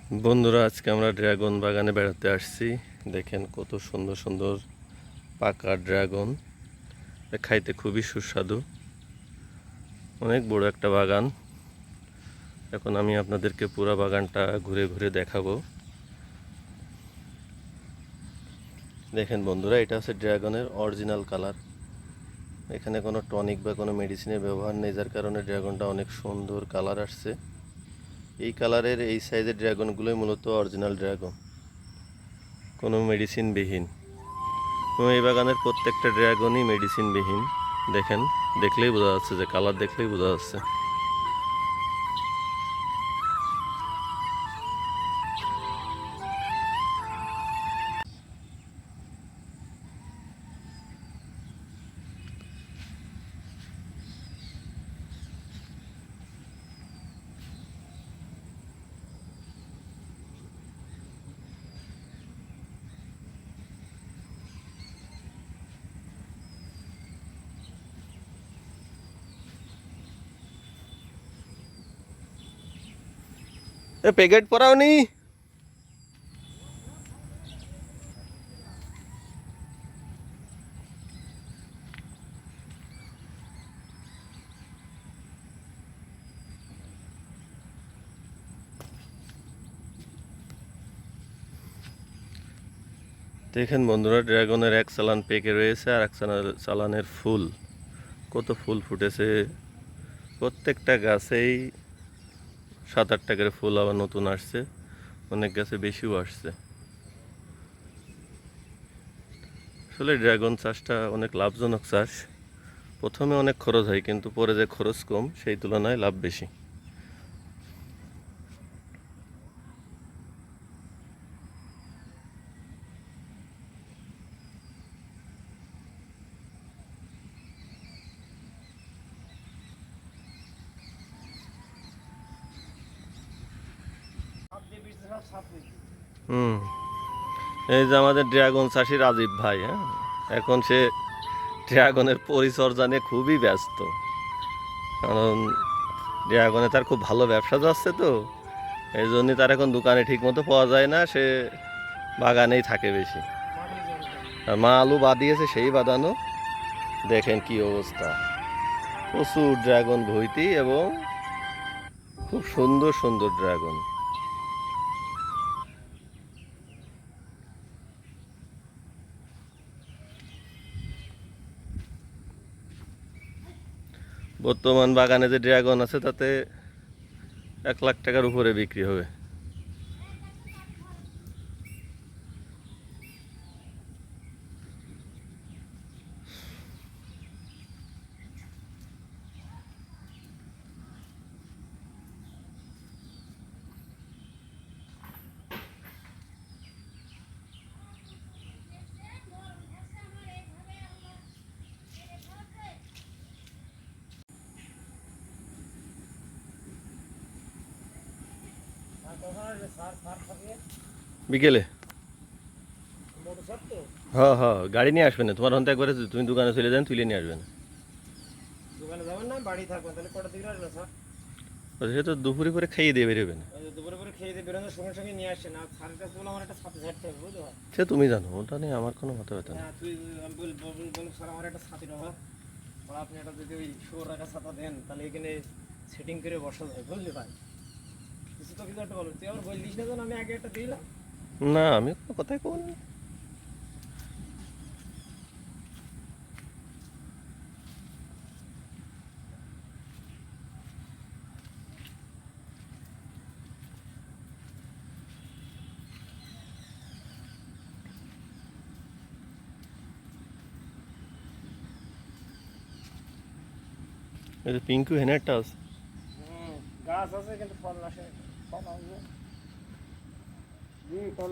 বন্ধুরা, আজকে আমরা ড্রাগন বাগানে বেড়াতে আসছি। দেখেন কত সুন্দর সুন্দর পাকা ড্রাগন, খাইতে খুবই সুস্বাদু। অনেক বড় একটা বাগান। এখন আমি আপনাদেরকে পুরো বাগানটা ঘুরে ঘুরে দেখাবো। দেখেন বন্ধুরা, এটা হচ্ছে ড্রাগনের অরিজিনাল কালার। এখানে কোনো টনিক বা কোনো মেডিসিনের ব্যবহার নেই, যার কারণে ড্রাগনটা অনেক সুন্দর কালার আসছে। এই কালারের এই সাইজের ড্রাগনগুলোই মূলত অরিজিনাল ড্রাগন, কোনো মেডিসিনবিহীন। এই বাগানের প্রত্যেকটা ড্রাগনই মেডিসিনবিহীন। দেখেন, দেখলেই বোঝা যাচ্ছে, যে কালার দেখলেই বোঝা যাচ্ছে। প্যাকেট পরাওনি? দেখেন বন্ধুরা, ড্রাগনের এক চালান পেকে রয়েছে, আর এক চালানের ফুল। কত ফুল ফুটেছে! প্রত্যেকটা গাছেই 7-8টা করে ফুল আবার নতুন আসছে। অনেক গাছে বেশিও আসছে। আসলে ড্রাগন চাষটা অনেক লাভজনক চাষ। প্রথমে অনেক খরচ হয়, কিন্তু পরে যে খরচ কম, সেই তুলনায় লাভ বেশি। হুম, এই যে আমাদের ড্রাগন চাষি রাজীব ভাই, হ্যাঁ, এখন সে ড্রাগনের পরিচর্যা নিয়ে খুবই ব্যস্ত। কারণ ড্রাগনে তার খুব ভালো ব্যবসা যাচ্ছে, তো এই জন্যই তার এখন দোকানে ঠিক মতো পাওয়া যায় না, সে বাগানেই থাকে বেশি। আর মা আলু বাদিয়েছে, সেই বাদানো। দেখেন কি অবস্থা! প্রচুর ড্রাগন ভইতি, এবং খুব সুন্দর সুন্দর ড্রাগন। বর্তমান বাগানে যে ড্রাগন আছে, তাতে 1 লাখ টাকার উপরে বিক্রি হবে। বিকেলে? হ্যাঁ হ্যাঁ, গাড়ি নিয়ে আসবে না তোমার হন্তে, একবারে তুমি দোকানে চলে যান, তুলে নিয়ে আসবে না। দোকানে যাবেন না, বাড়ি থাকবেন, তাহলে কটা দিকে আসবে স্যার? সে তো দুপুরে করে খেয়ে দিয়ে বেরোবে না। দুপুরে করে খেয়ে দিয়ে বেরোনোর সঙ্গে সঙ্গে নিয়ে আসছে না, স্যারের কাছে বলে আমার একটা ছাতি ছাড়তে হবে, বুঝতে পারো? সে তুমি জানো, ওটা নিয়ে আমার কোনো মাথা ব্যথা নেই। হ্যাঁ, তুই বল স্যার, আমার একটা ছাতি নেওয়া, বা আপনি একটা যদি ওই শোর রাখা ছাতা দেন, তাহলে এখানে সেটিং করে বসা যায়, বুঝলি ভাই? কিছু তো কিছু একটা বলো, তুই আমার বললিস না, যেন আমি আগে একটা দিলাম। না, আমি কোনো কথাই কব না। এই যে পিঙ্কু হেনে একটা আছে। গাছ আছে কিন্তু ফল আসে, ফল আসবে। ফল